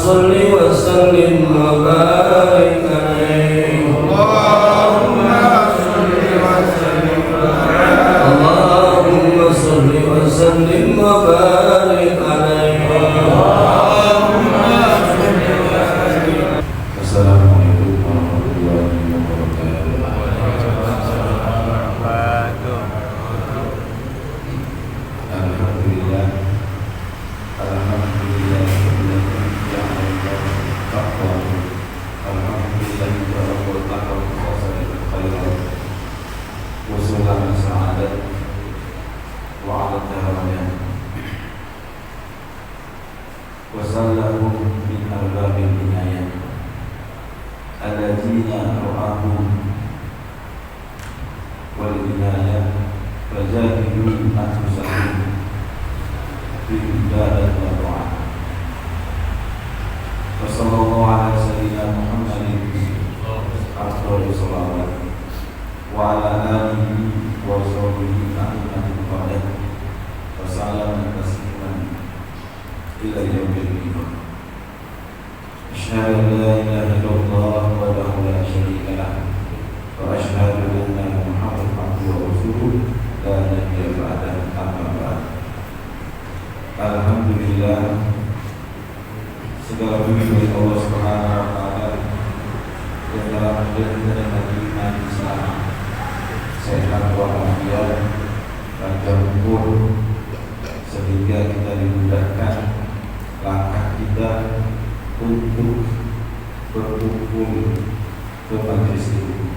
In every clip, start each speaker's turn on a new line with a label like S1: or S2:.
S1: صل وسلم وبارك عليه اللهم صل وسلم وبارك عليه
S2: Assalamualaikum warahmatullahi wabarakatuh. Alhamdulillah, alhamdulillah, wasallahum min arbabil inayah alladzina ra'ahum wal inayah fajahidu anfusahum fi ibadah wa ta'ah. Wa sallallahu ala sayyidina Muhammadin afdhalus shalawat wa ala alihi wa sahbihi ajma'in wa sallam tasliman ila yaumil qiyamah. Asyhadu an la ilaha illallah wahdahu la syarika lah wa asyhadu anna Muhammadan abduhu wa rasuluh la nabiyya ba'dahu amma ba'd. Alhamdulillah, segala puji bagi Allah Subhanahu wa taala yang telah memberikan kita iman Islam sehat walafiat panjang umur sehingga kita dimudahkan langkah kita untuk berkumpul ke majelis ini.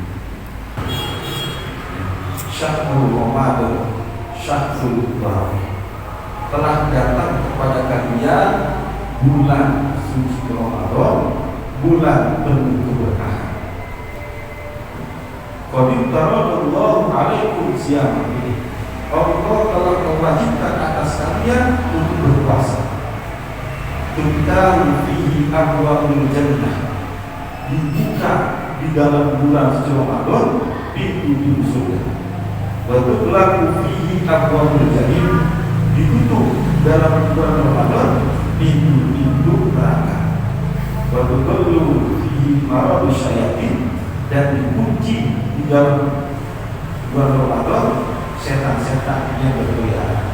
S2: Syahrul Ramadan, Syahrul Barakah, telah datang kepada kalian bulan suci Ramadan, bulan penuh keberkahan. Qad taradallahu alaikum siyam ini. Allah telah mewajibkan atas kalian untuk berpuasa. Tentang fihi abwabul jannah, dibuka di dalam bulan suci Ramadan pintu-pintu surga. Wa tughlaqu fihi abwabul jahim, ditutup dalam bulan Ramadan pintu-pintu neraka. Wa tughlaqu fihi maradus syayatin, dan dikunci di dalam bulan Ramadan setan-setan yang berkeliaran.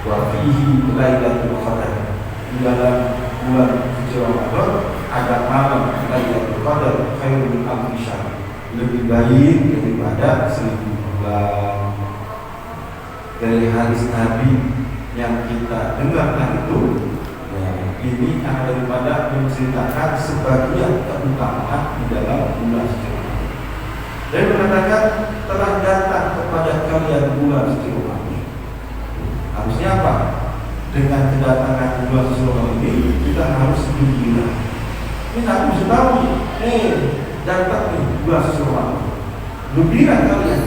S2: Wa fihi lailatul qadar, di dalam bulan suci Ramadan ada malam Lailatul Qadar khairun min alfi syahr, lebih baik daripada 1000 bulan. Dari hadis Nabi yang kita dengarkan itu, ini akan daripada menceritakan sebagian keutamaan di dalam bulan suci Ramadan. Dan mengatakan telah datang kepada kalian bulan suci Ramadan. Harusnya apa? Dengan kedatangan bulan suci Ramadan ini kita harus gembira. Kita harus tahu, datang nih bulan suci Ramadan. Gembira kalian.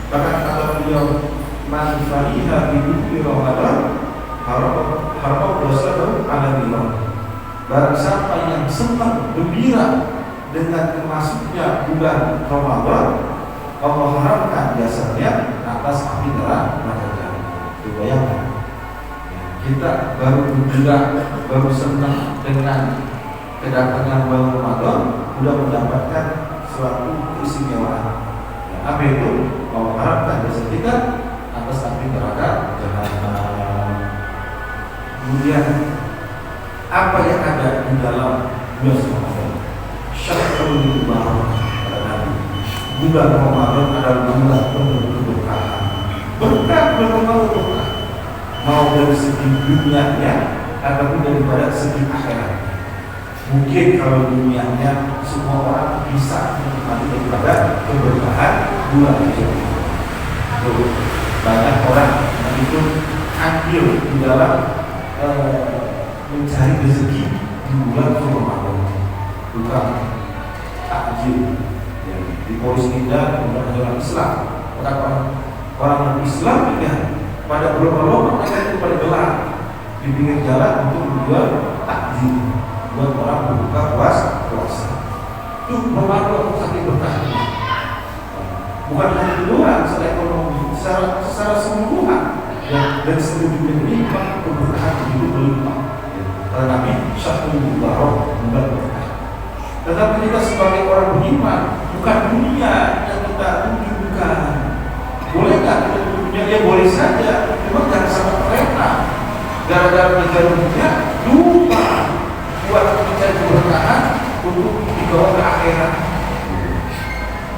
S2: Bahkan kata beliau, man fariha bi Ramadan harap bersabar ala billah. Barang siapa yang senang gembira dengan masuknya bulan Ramadan, Allah haramkan jasanya atas api neraka. Bayangkan, kita baru gembira, baru senang dengan kedatangan bulan Ramadan, sudah mendapatkan suatu keistimewaan. Apa itu? Allah haramkan jasa kita atas api neraka jahanam. Kemudian apa yang ada di dalam bulan Ramadan? Syahrul Barakah, kata Nabi. Bulan Ramadan adalah bulan penuh keberkahan. Berkah bulan Ramadan berkah, mau dari segi dunianya ataupun daripada segi akhirat. Mungkin kalau dunianya semua orang bisa menikmati daripada keberkahan bulan itu. Banyak orang yang itu ambil di dalam mencari rezeki di bulan Ramadan, bukan takjil. Di Polis Indah bukan orang Islam, orang Islam ya pada bulan Ramadan mereka itu pada gelar di pinggir jalan untuk menjual takjil buat orang berbuka puasa. Itu Ramadan saking berkahnya. Bukan hanya keluar secara ekonomi, secara keseluruhan dan seluruh dunia ini keberkahan itu berlimpah. Karena Nabi Syahrul sebagai orang beriman, bukan dunia yang kita tunjukkan. Boleh nggak kita tuju dunia? Ya boleh saja, cuma jangan sampai terlena. Gara-gara mengejar dunia, lupa buat mencari keberkahan untuk dibawa ke akhirat.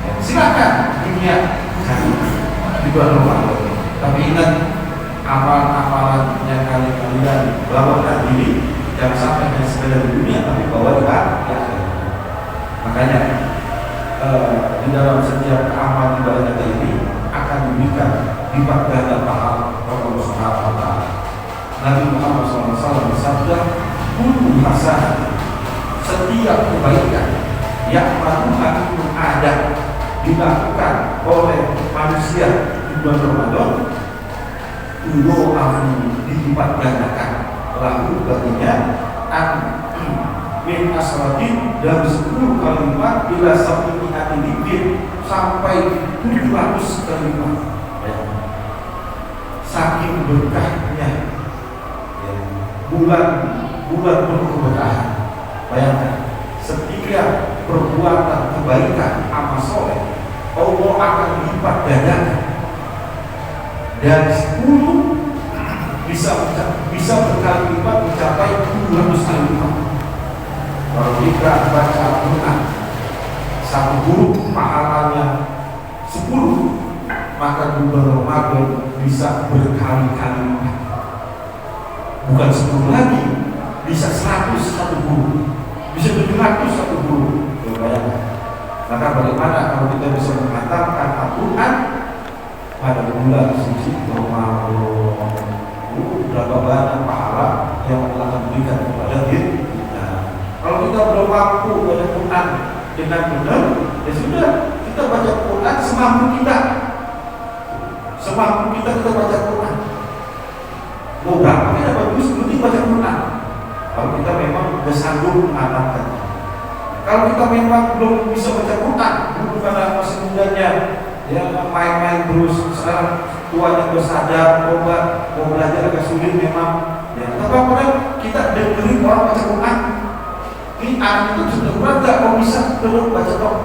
S2: Ya, silakan dunia di bulan Ramadan, tapi ingat amalan-amalan yang kalian bawa diri jangan sampai hanya sekedar di dunia, tapi bawa di akhirat. Makanya di dalam setiap amal ibadah kita ini akan diberikan lipat ganda pahala Allah Subhanahu wa taala. Nabi Muhammad SAW bersabda, "Kullu hasanah," setiap kebaikan yang ada dilakukan oleh manusia di bulan Ramadan, itu akan dilipat gandakan. Lalu baginya min asratin dari 10 kali lipat bila sampai hati dikit sampai 700 kali lipat. Saking berkahnya bulan penuh keberkahan. Bayangkan, setiap perbuatan kebaikan amal soleh Allah akan lipat gandakan dari 10 bisa berkali lipat mencapai 200 kali lipat. Kalau kita baca Quran satu huruf pahalanya 10, maka di bulan Ramadan bisa berkali-kali lipat. Bukan 10 lagi, bisa 100 satu huruf, bisa 700 satu huruf. Bayangkan. Maka bagaimana kalau kita bisa mengatakan Al-Quran pada bulan suci Ramadan? Berapa banyak pahala yang Allah akan berikan kepada kita. Kalau kita belum mampu baca Quran dengan benar, ya sudah, kita baca Quran semampu kita. Semampu kita baca Quran. Mau berapa kita bagus, penting baca Quran. Kalau kita memang sudah sanggup mengamalkan. Kalau kita memang belum bisa baca Quran, dulu karena masih mudanya, ya main-main terus, sekarang tuanya bersadar, mau belajar agak sulit memang. Ya, tapi apa kita dengerin orang baca Quran. Ini anak itu sudah Quran nggak mau bisa terus baca dong.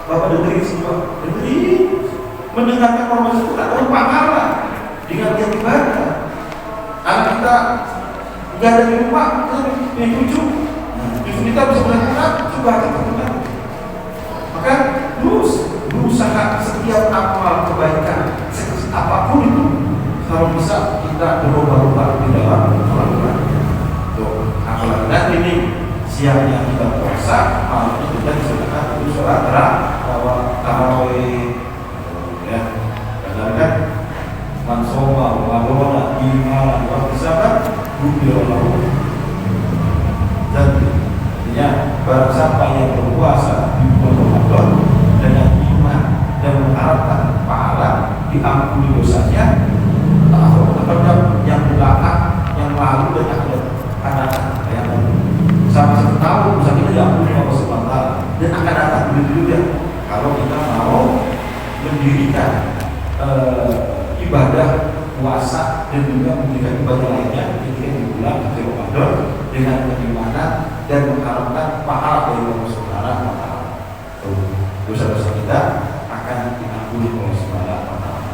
S2: Bapak dengerin semua, dengerin, mendengarkan orang baca Quran, orang pahala dengan dia ibadah. Anak kita nggak ada di rumah, kita cucu kita bisa belajar coba kita Quran. Maka terus berusaha setiap amal kebaikan apapun itu, kalau bisa kita berubah-ubah di dalam melakukan. Apalagi nanti ini siangnya kita puasa, malamnya kita disunahkan untuk sholat tarawih. Ya, kadang-kadang mansoma, walona, iman, wafisabat, bukirullah. Dan artinya barang siapa yang berpuasa di bulan Ramadan dengan iman dan mengharapkan pahala, diampuni dosanya, terhadap yang belakang, yang lalu dan akan datang. Sampai 1 tahun bisa kita diampuni Allah Subhanahu wa taala dan akan datang begitu juga kalau kita mau mendirikan ibadah puasa dan juga mendirikan ibadah lainnya ketika di bulan Ramadan dengan keimanan dan mengharapkan pahala dari Allah Subhanahu wa taala. Dosa-dosa kita akan diampuni oleh Subhanahu wa taala.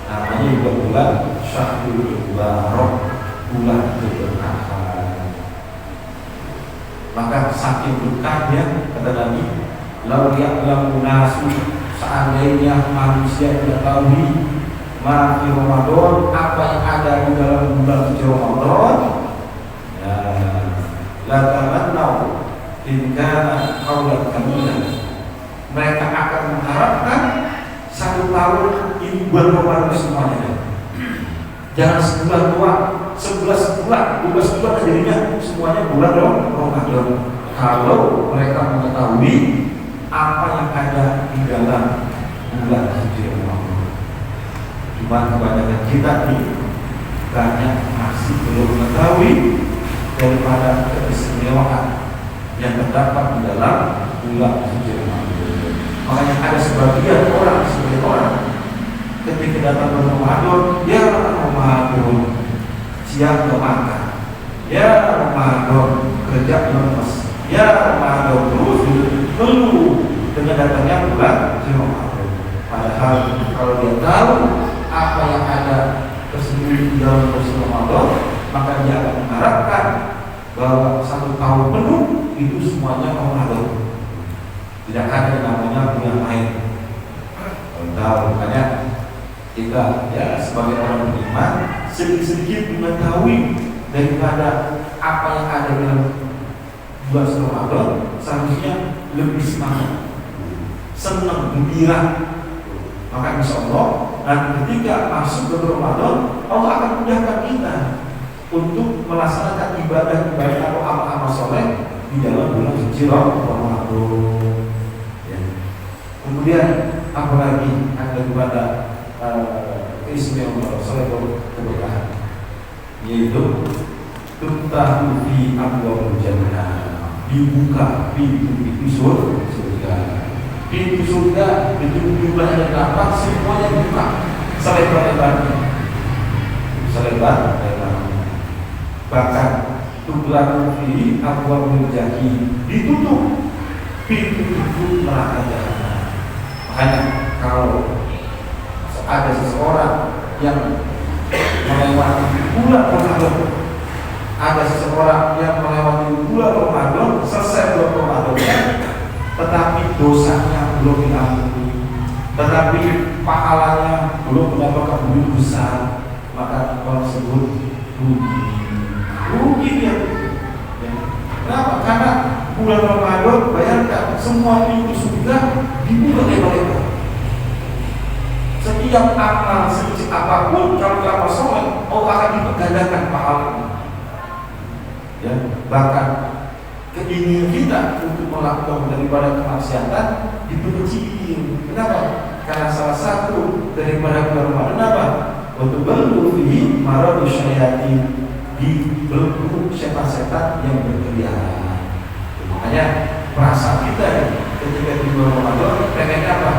S2: Namanya juga bulan Syahrul Mubarak, bulan keberkahan. Maka saking berkahnya, kata Nabi, "Lau ya'lamu nasu," seandainya manusia mengetahui ma fi Ramadan, apa yang ada di dalam bulan suci Ramadan, ya la tamannau in kana qaulan kamilan, mereka akan mengharapkan 1 tahun ini bulan Ramadan semuanya. Jangan sebulan doang, 11 bulan, 12 bulan jadinya semuanya bulan Ramadan. Kalau mereka mengetahui apa yang ada di dalam bulan suci Ramadan. Cuma kebanyakan kita nih banyak masih belum mengetahui daripada keistimewaan yang terdapat di dalam bulan suci Ramadan. Makanya ada sebagian orang ketika datang bulan Ramadan, ya Ramadan siang ke makan, ya Ramadan kerja lemes, ya Ramadan terus mengeluh dengan datangnya bulan Ramadan. Padahal kalau dia tahu apa yang ada tersembunyi di dalam bulan Ramadan, maka dia akan mengharapkan bahwa 1 tahun penuh itu semuanya Ramadan. Tidak ada yang namanya bulan lain. Tahu, makanya kita ya sebagai orang beriman sedikit-sedikit mengetahui daripada apa yang ada dalam bulan Ramadan, seharusnya lebih semangat, senang, gembira. Maka insya Allah nanti ketika masuk ke Ramadan, Allah akan mudahkan kita untuk melaksanakan ibadah-ibadah atau amal-amal soleh di dalam bulan suci Ramadan. Ya. Kemudian apalagi ada kepada keistimewaan soleh keberkahan, yaitu tuftahu fi abwaabul jannah, dibuka pintu-pintu surga. Pintu surga itu jumlahnya berapa? Semuanya dibuka selebar-lebarnya, selebar-lebarnya. Bahkan tuftahu fi abwaabul jahim, ditutup pintu-pintu neraka jahanam. Makanya kalau ada seseorang yang melewati bulan Ramadan, ada seseorang yang melewati bulan Ramadan, selesai bulan Ramadan, tetapi dosanya belum diampuni, tetapi pahalanya belum mendapatkan begitu besar, maka orang tersebut rugi dia. Ya. Kenapa? Karena bulan Ramadan, bayangkan semua pintu surga dibuka lebar-lebar. Setiap amal sekecil apapun, kalau amal soleh, Allah akan dipergandakan pahalanya. Ya, bahkan keinginan kita untuk melakukan daripada kemaksiatan diperkecil. Kenapa? Karena salah satu daripada bulan Ramadan apa? Untuk berlufi maradu syaitan, di belenggu setan-setan yang berkeliaran. Makanya perasaan kita ketika di bulan Ramadan pengen apa?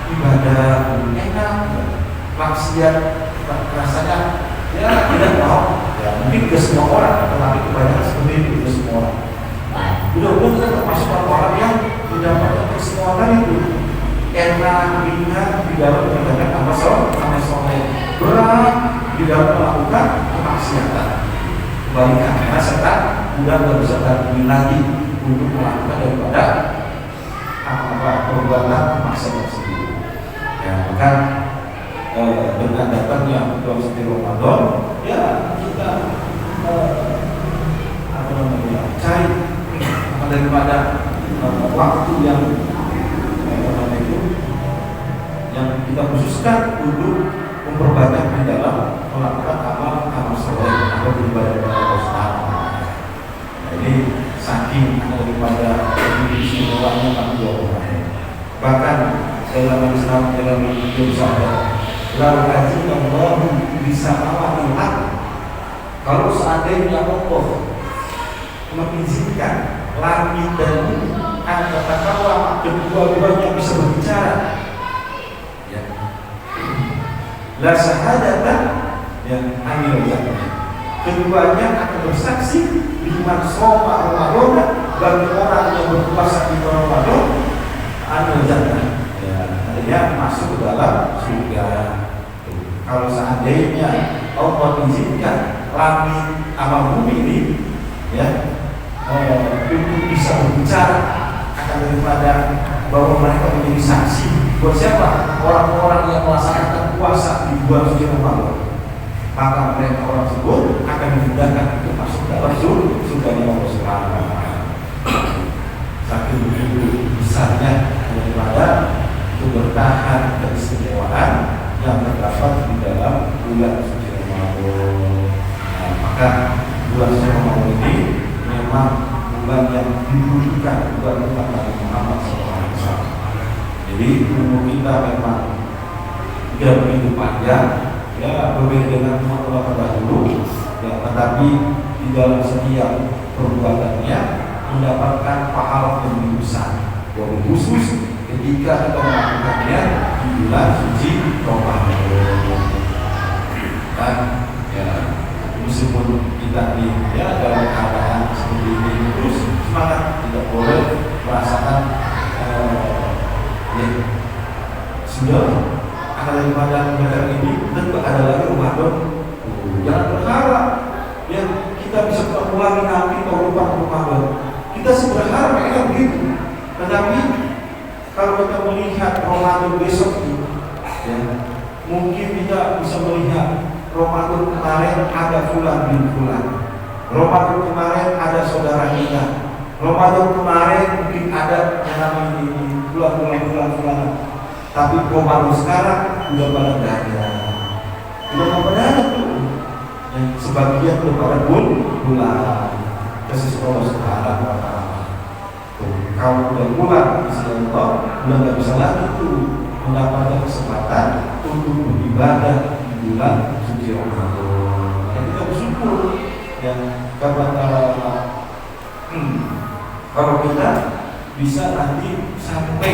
S2: Ibadah enak, maksiat rasanya ya tidak mau. Ya, mungkin ke semua orang, tetapi kebanyakan seperti itu ke semua orang. Mudah-mudahan kita termasuk orang-orang yang mendapatkan kesemuatan itu enak, ringan di dalam mengerjakan amal soleh, berat di dalam melakukan kemaksiatan. Kebalikan, karena setan sudah tidak bisa lagi untuk melakukan daripada apa perbuatan maksiat tersebut. Ya, maka dengan datangnya bulan suci Ramadan, ya kita cari daripada waktu yang kita khususkan untuk memperbanyak di dalam melakukan amal soleh atau beribadah kepada Allah Subhanahu wa Ta'ala. Jadi saking daripada istimewanya bulan. Bahkan dalam Islam dalam bersabda, "Lau azina Allahu bisa awal hak." Kalau seandainya Allah mengizinkan langit dan bumi katakanlah kedua-duanya bisa berbicara, ya, la syahadatan yang anil jannah, keduanya akan bersaksi liman shoma Ramadan, bagi orang yang berpuasa di Ramadan anil jannah, ya, artinya masuk ke dalam surga. Kalau seandainya Allah izinkan langit sama bumi ini, ya, untuk bisa berbicara, akan daripada bahwa mereka menjadi saksi buat siapa? Orang-orang yang melaksanakan puasa di bulan suci Ramadan, maka mereka orang tersebut akan dimudahkan untuk masuk dalam surga Allah Subhanahu wa Ta'ala. Saking begitu besarnya daripada keberkahan dan keistimewaan yang terdapat di dalam bulan suci Ramadan. Nah, maka bulan suci Ramadan ini memang bulan yang dibutuhkan buat umat Nabi Muhammad SAW. Jadi umur kita memang tidak begitu panjang, ya, berbeda dengan umat terdahulu, ya, tetapi di dalam setiap perbuatannya mendapatkan pahala yang lebih besar. Yang khusus ketika kita melakukannya di bulan suci Ramadan. Dan ya, meskipun kita dalam keadaan seperti ini terus semangat, tidak boleh merasakan ya sudah ada daripada negara ini tentu ada lagi Ramadan. Jangan berharap ya kita bisa ketemu lagi nanti tahun depan Ramadan. Kita sih berharap kayak begitu. Tetapi kalau kita melihat Ramadan besok ini, ya, mungkin kita bisa melihat Ramadan kemarin ada fulan bin fulan. Ramadan kemarin ada saudara kita. Ramadan kemarin mungkin ada yang namanya ini bulan. Tapi Ramadan sekarang udah pada ada. Udah pada ada tuh. Yang sebagian udah pada bulan. Kasih Allah Subhanahu wa Ta'ala. Kalau udah bulan, Bismillah, udah nggak bisa lagi tuh mendapatkan kesempatan untuk beribadah di bulan suci Ramadan. Yang kita bersyukur ya kalau kita bisa nanti sampai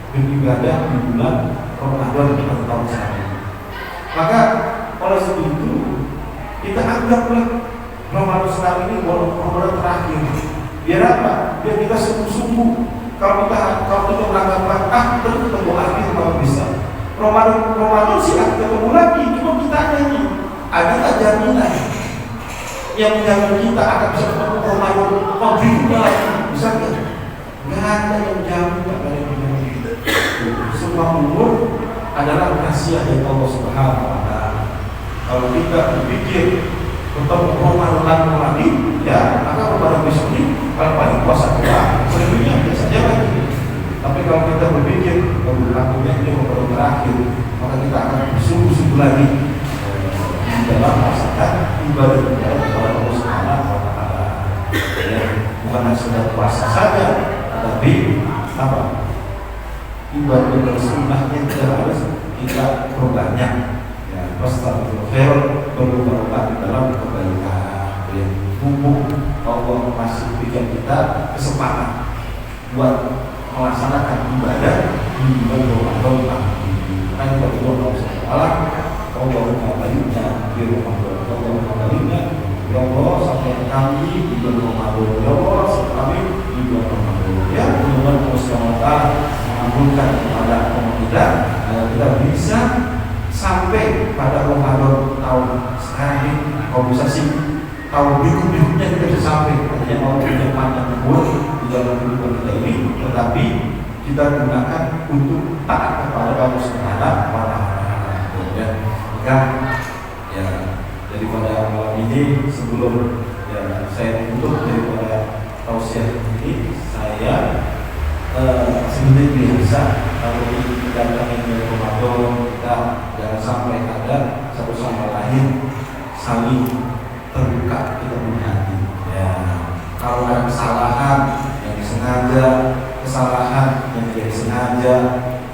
S2: beribadah di bulan Ramadan pada tahun ini. Maka oleh sebab itu kita anggaplah Ramadan sekarang ini Ramadan terakhir. Biar apa? Biar kita sungguh-sungguh. Kalau kita melakukan kita ketemu akhir kalau bisa. Ramadan sih ketemu lagi. Cuma kita nyanyi. Ada jaminan yang menjamin kita akan bisa ketemu Ramadan lebih lagi. Bisa nggak? Nggak ada yang jamin, nggak ada yang jamin. Semua umur adalah rahasia dari Allah Subhanahu wa Ta'ala. Kalau kita berpikir ketemu Ramadan lagi, ya maka Ramadan besok ini kalau paling puasa kedua, selebihnya biasa saja lagi. Tapi kalau kita berpikir waktunya ini Ramadan terakhir, maka kita akan bersungguh-sungguh lagi di dalam melaksanakan ibadah kepada Allah Subhanahu wa Ta'ala. Ya, bukan hanya sekedar puasa saja, tetapi apa? Ibadah sunnahnya kita harus kita perbanyak. Ya, astagfirullah, berubah di dalam kebaikan. Ya, mumpung Allah masih berikan kita kesempatan buat melaksanakan ibadah di bulan Ramadan. Karena kita berdoa Allah SWT, Allahumma baliknya di Ramadan, Allahumma baliknya, ya Allah sampai kami di bulan Ramadan, ya Allah sampai kami di bulan Ramadan. Ya, mudah-mudahan Allah SWT mengampunkan kepada kita, kita bisa sampai pada Ramadan tahun sekarang ini. Kalau bisa sih tahun berikutnya kita bisa sampai. Artinya mau yang panjang umur di dalam kehidupan kita ini, tetapi kita gunakan untuk taat kepada Allah Subhanahu wa Ta'ala. Maka ya daripada malam ini sebelum ya saya tutup daripada tausiah ini, saya sebenarnya biasa kalau kita ingin Ramadan kita jangan sampai ada satu sama lain saling terbuka kita punya hati. Ya, kalau ada kesalahan yang disengaja, kesalahan yang tidak disengaja,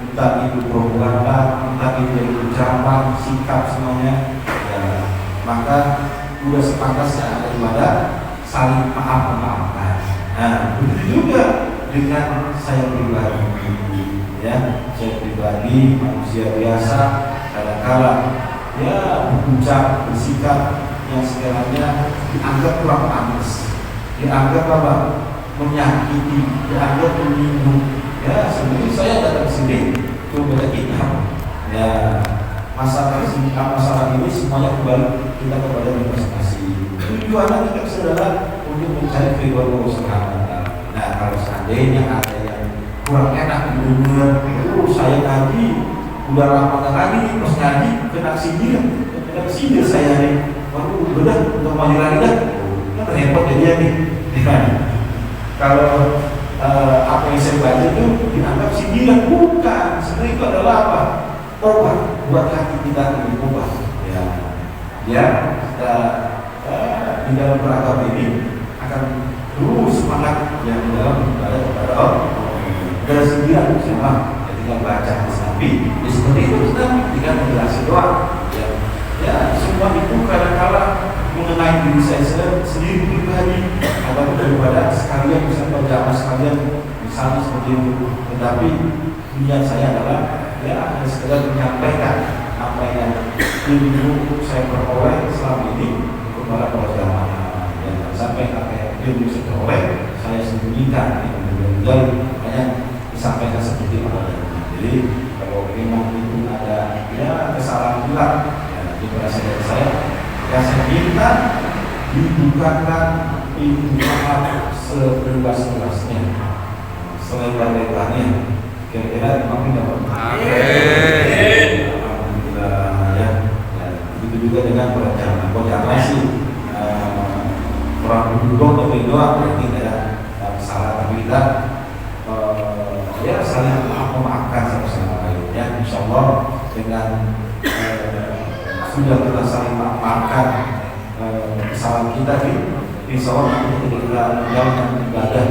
S2: entah itu perbuatan, entah itu dari ucapan, sikap semuanya, ya, maka sudah sepantasnya ada ibadah saling maaf-maafkan. Nah, begitu juga dengan saya pribadi, ya, saya pribadi manusia biasa, kadang-kadang ya berucap, bersikap yang sekiranya dianggap kurang pantas, dianggap apa? Menyakiti, dianggap menyinggung. Ya, sebenarnya saya datang sini untuk belajar kitab. Ya, masalah ini semuanya kembali kita kepada masing-masing. Tujuannya kita adalah untuk mencari keridhaan Allah Subhanahu wa Ta'ala. Nah, kalau seandainya ada yang kurang enak didengar, saya ngaji udah lama lagi nih, pas ngaji kena sindir saya nih. Waduh, udah untuk maju lagi dah, kan repot jadinya nih. Kalau apa yang saya baca itu dianggap sindiran, bukan. Sebenarnya itu adalah apa? Obat buat hati kita lebih obat. Ya, kita di dalam beragama ini akan terus semangat yang di dalam ibadah kepada Allah. Dari sindiran siapa? Tinggal baca hadis Nabi. Ya, seperti itu kita tinggal menjelaskan doa. Ya, semua itu kadang-kadang mengenai diri saya sendiri pribadi, ataupun daripada sekalian bisa berjamaah sekalian, misalnya seperti itu. Tetapi niat saya adalah ya hanya sekedar menyampaikan apa yang dulu saya peroleh selama ini kepada para jamaah. Dan sampai apa yang belum bisa peroleh saya sembunyikan. Makanya disampaikan seperti apa. Jadi kalau memang itu ada ya kesalahan bilang ya itu berasal dari saya, ya saya minta dibukakan pintu maaf seluas-luasnya, selebar-lebarnya. Kira-kira makin dapat. Alhamdulillah ya. Begitu juga dengan perencanaan. Kalau sih orang duduk atau doa berarti tidak ada salah, tapi kita ya saling memaafkan satu sama lain ya. Insya Allah dengan sudah kita saling memaafkan kesalahan kita, insya Allah nanti ketika menjalankan ibadah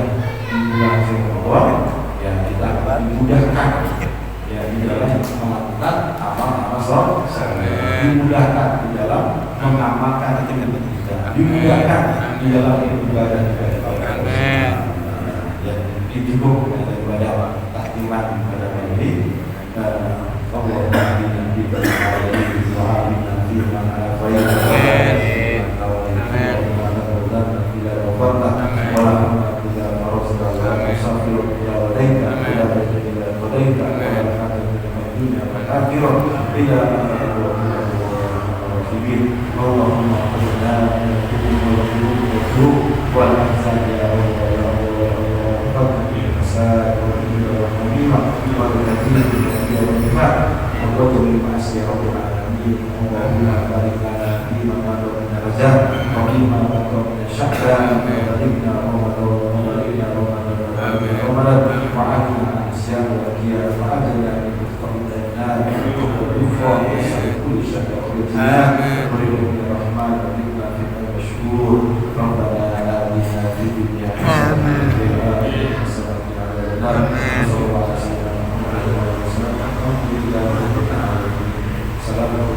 S2: di bulan Ramadan ya kita akan dimudahkan ya di dalam melakukan amal-amal saleh, dimudahkan di dalam mengamalkan kita, dimudahkan di dalam ibadah kita. Ya cukup daripada takdiran pada ini. Allah nanti Assalamualaikum